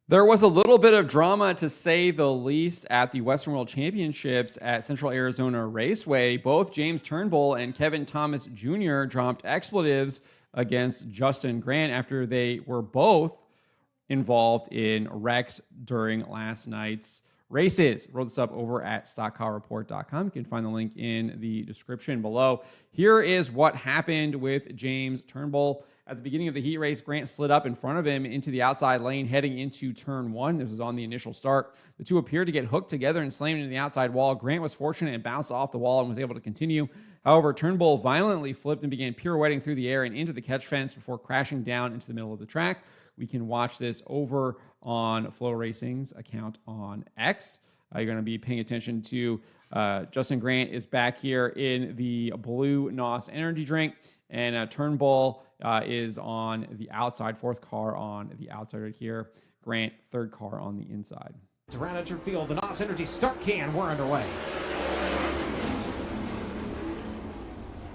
There was a little bit of drama, to say the least, at the Western World Championships at Central Arizona Raceway. Both James Turnbull and Kevin Thomas Jr. dropped expletives against Justin Grant after they were both involved in wrecks during last night's races. Wrote this up over at stockcarreport.com. You can find the link in the description below. Here is what happened with James Turnbull. At the beginning of the heat race, Grant slid up in front of him into the outside lane heading into turn one. This was on the initial start. The two appeared to get hooked together and slammed into the outside wall. Grant was fortunate and bounced off the wall and was able to continue. However, Turnbull violently flipped and began pirouetting through the air and into the catch fence before crashing down into the middle of the track. We can watch this over on Flow Racing's account on X. You're going to be paying attention to Justin Grant is back here in the blue NOS energy drink, and Turnbull is on the outside, fourth car on the outside right here. Grant, third car on the inside. Around at your field, the NOS Energy start can, we're underway.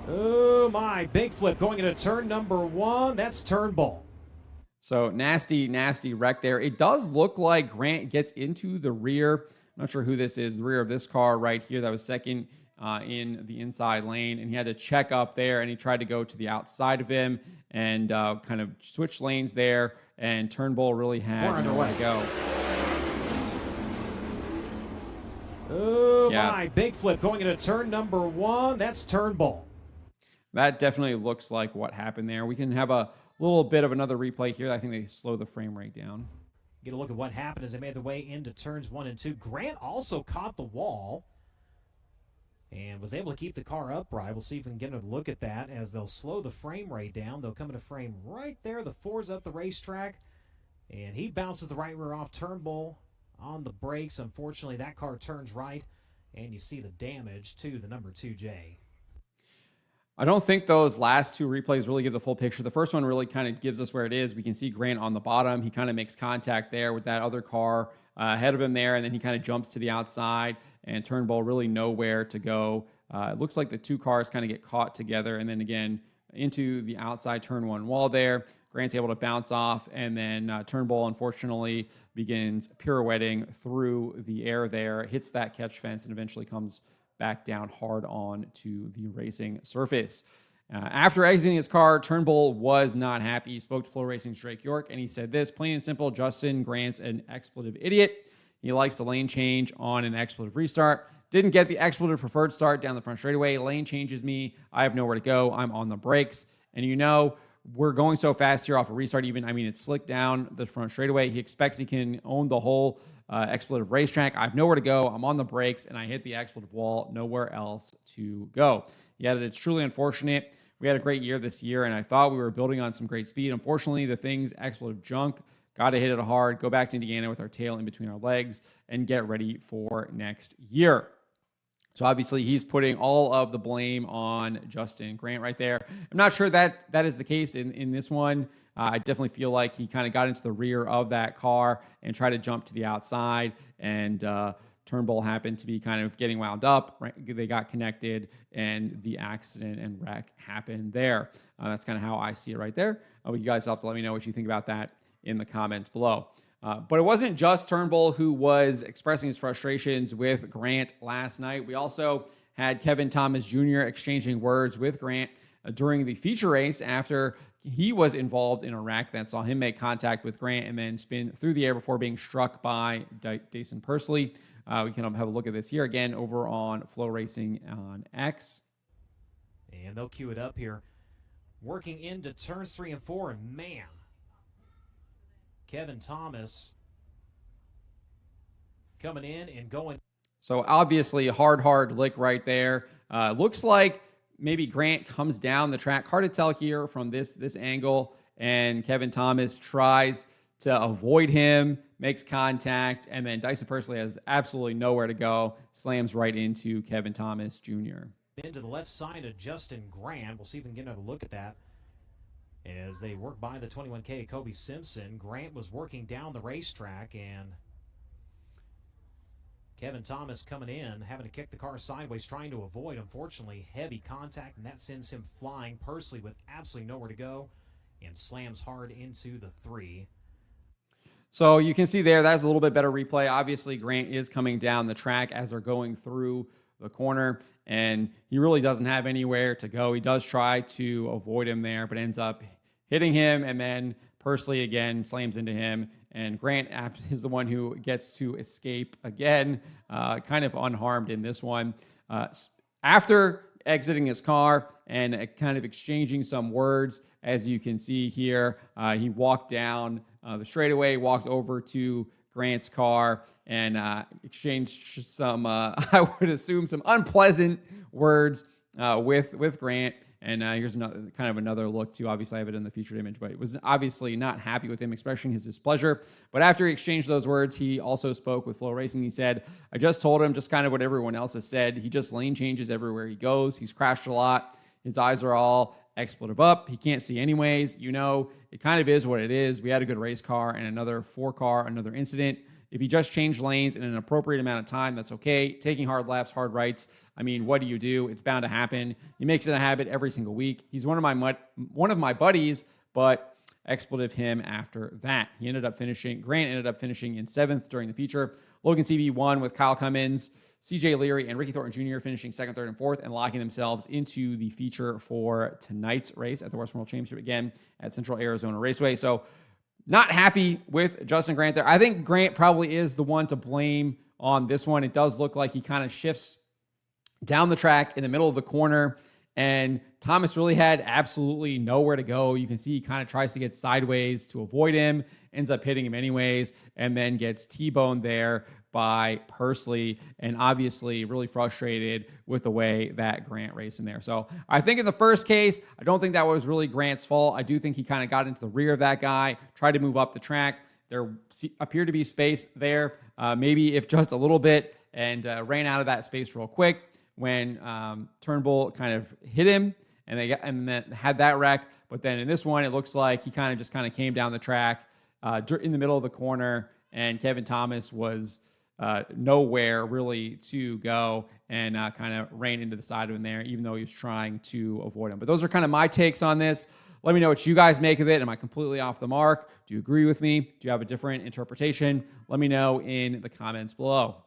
Oh my, big flip going into turn number one. That's Turnbull. So nasty, nasty wreck there. It does look like Grant gets into the rear. I'm not sure who this is, the rear of this car right here that was second in the inside lane, and he had to check up there, and he tried to go to the outside of him and kind of switch lanes there, and Turnbull really had nowhere to go. Oh my, big flip going into turn number one. That's Turnbull. That definitely looks like what happened there. We can have a little bit of another replay here. I think they slow the frame rate down. Get a look at what happened as they made their way into turns 1 and 2. Grant also caught the wall and was able to keep the car upright. We'll see if we can get a look at that as they'll slow the frame rate down. They'll come into frame right there. The four's up the racetrack, and he bounces the right rear off Turnbull on the brakes. Unfortunately, that car turns right, and you see the damage to the number 2J. I don't think those last two replays really give the full picture. The first one really kind of gives us where it is. We can see Grant on the bottom. He kind of makes contact there with that other car ahead of him there, and then he kind of jumps to the outside, and Turnbull really nowhere to go. It looks like the two cars kind of get caught together, and then again into the outside turn one wall there. Grant's able to bounce off, and then Turnbull, unfortunately, begins pirouetting through the air there, hits that catch fence, and eventually comes back down hard on to the racing surface. After exiting his car, Turnbull was not happy. He spoke to Flow Racing's Drake York, and he said this: plain and simple, Justin Grant's an expletive idiot. He likes to lane change on an expletive restart. Didn't get the expletive preferred start down the front straightaway. Lane changes me. I have nowhere to go. I'm on the brakes. And you know, we're going so fast here off a restart even. I mean, it's slick down the front straightaway. He expects he can own the whole expletive racetrack. I have nowhere to go. I'm on the brakes, and I hit the expletive wall. Nowhere else to go. Yet it's truly unfortunate. We had a great year this year, and I thought we were building on some great speed. Unfortunately, the thing's expletive junk. Got to hit it hard, go back to Indiana with our tail in between our legs, and get ready for next year. So obviously, he's putting all of the blame on Justin Grant right there. I'm not sure that is the case in this one. I definitely feel like he kind of got into the rear of that car and tried to jump to the outside, and Turnbull happened to be kind of getting wound up. Right? They got connected, and the accident and wreck happened there. That's kind of how I see it right there. You guys have to let me know what you think about that in the comments below. But it wasn't just Turnbull who was expressing his frustrations with Grant last night. We also had Kevin Thomas Jr. exchanging words with Grant during the feature race after he was involved in a wreck that saw him make contact with Grant and then spin through the air before being struck by Dyson Pursley. We can have a look at this here again over on Flow Racing on X. And they'll cue it up here. Working into turns 3 and 4, and man, Kevin Thomas coming in and going. So obviously hard lick right there. Looks like maybe Grant comes down the track. Hard to tell here from this angle. And Kevin Thomas tries to avoid him, makes contact, and then Dyson Pursley has absolutely nowhere to go. Slams right into Kevin Thomas Jr. Into the left side of Justin Grant. We'll see if we can get another look at that. As they work by the 21K Kobe Simpson, Grant was working down the racetrack, and Kevin Thomas coming in, having to kick the car sideways, trying to avoid, unfortunately, heavy contact, and that sends him flying. Pursley with absolutely nowhere to go and slams hard into the 3. So you can see there, that's a little bit better replay. Obviously, Grant is coming down the track as they're going through the corner, and he really doesn't have anywhere to go. He does try to avoid him there, but ends up hitting him, and then Pursley again slams into him, and Grant is the one who gets to escape again, kind of unharmed in this one. After exiting his car and kind of exchanging some words, as you can see here, he walked down the straightaway, walked over to Grant's car, and exchanged some, I would assume, some unpleasant words with Grant. And here's another look too. Obviously, I have it in the featured image, but it was obviously not happy with him, expressing his displeasure. But after he exchanged those words, he also spoke with Flow Racing. He said, "I just told him just kind of what everyone else has said. He just lane changes everywhere he goes. He's crashed a lot. His eyes are all expletive up. He can't see anyways. It kind of is what it is. We had a good race car and another 4-car, another incident. If he just changed lanes in an appropriate amount of time, that's okay. Taking hard lefts, hard rights. I mean, what do? It's bound to happen. He makes it a habit every single week. He's one of my buddies, but expletive him after that. Grant ended up finishing in 7th during the feature. Logan CV won with Kyle Cummins, CJ Leary, and Ricky Thornton Jr. finishing 2nd, 3rd, and 4th and locking themselves into the feature for tonight's race at the Western World Championship again at Central Arizona Raceway. So not happy with Justin Grant there. I think Grant probably is the one to blame on this one. It does look like he kind of shifts down the track in the middle of the corner, and Thomas really had absolutely nowhere to go. You can see he kind of tries to get sideways to avoid him, ends up hitting him anyways, and then gets T-boned there by Pursley, and obviously really frustrated with the way that Grant raced him there. So I think in the first case, I don't think that was really Grant's fault. I do think he kind of got into the rear of that guy, tried to move up the track. There appeared to be space there, maybe if just a little bit, and ran out of that space real quick when Turnbull kind of hit him, and then had that wreck. But then in this one, it looks like he kind of came down the track in the middle of the corner, and Kevin Thomas was nowhere really to go, and kind of ran into the side of him there, even though he was trying to avoid him. But those are kind of my takes on this. Let me know what you guys make of it. Am I completely off the mark? Do you agree with me? Do you have a different interpretation? Let me know in the comments below.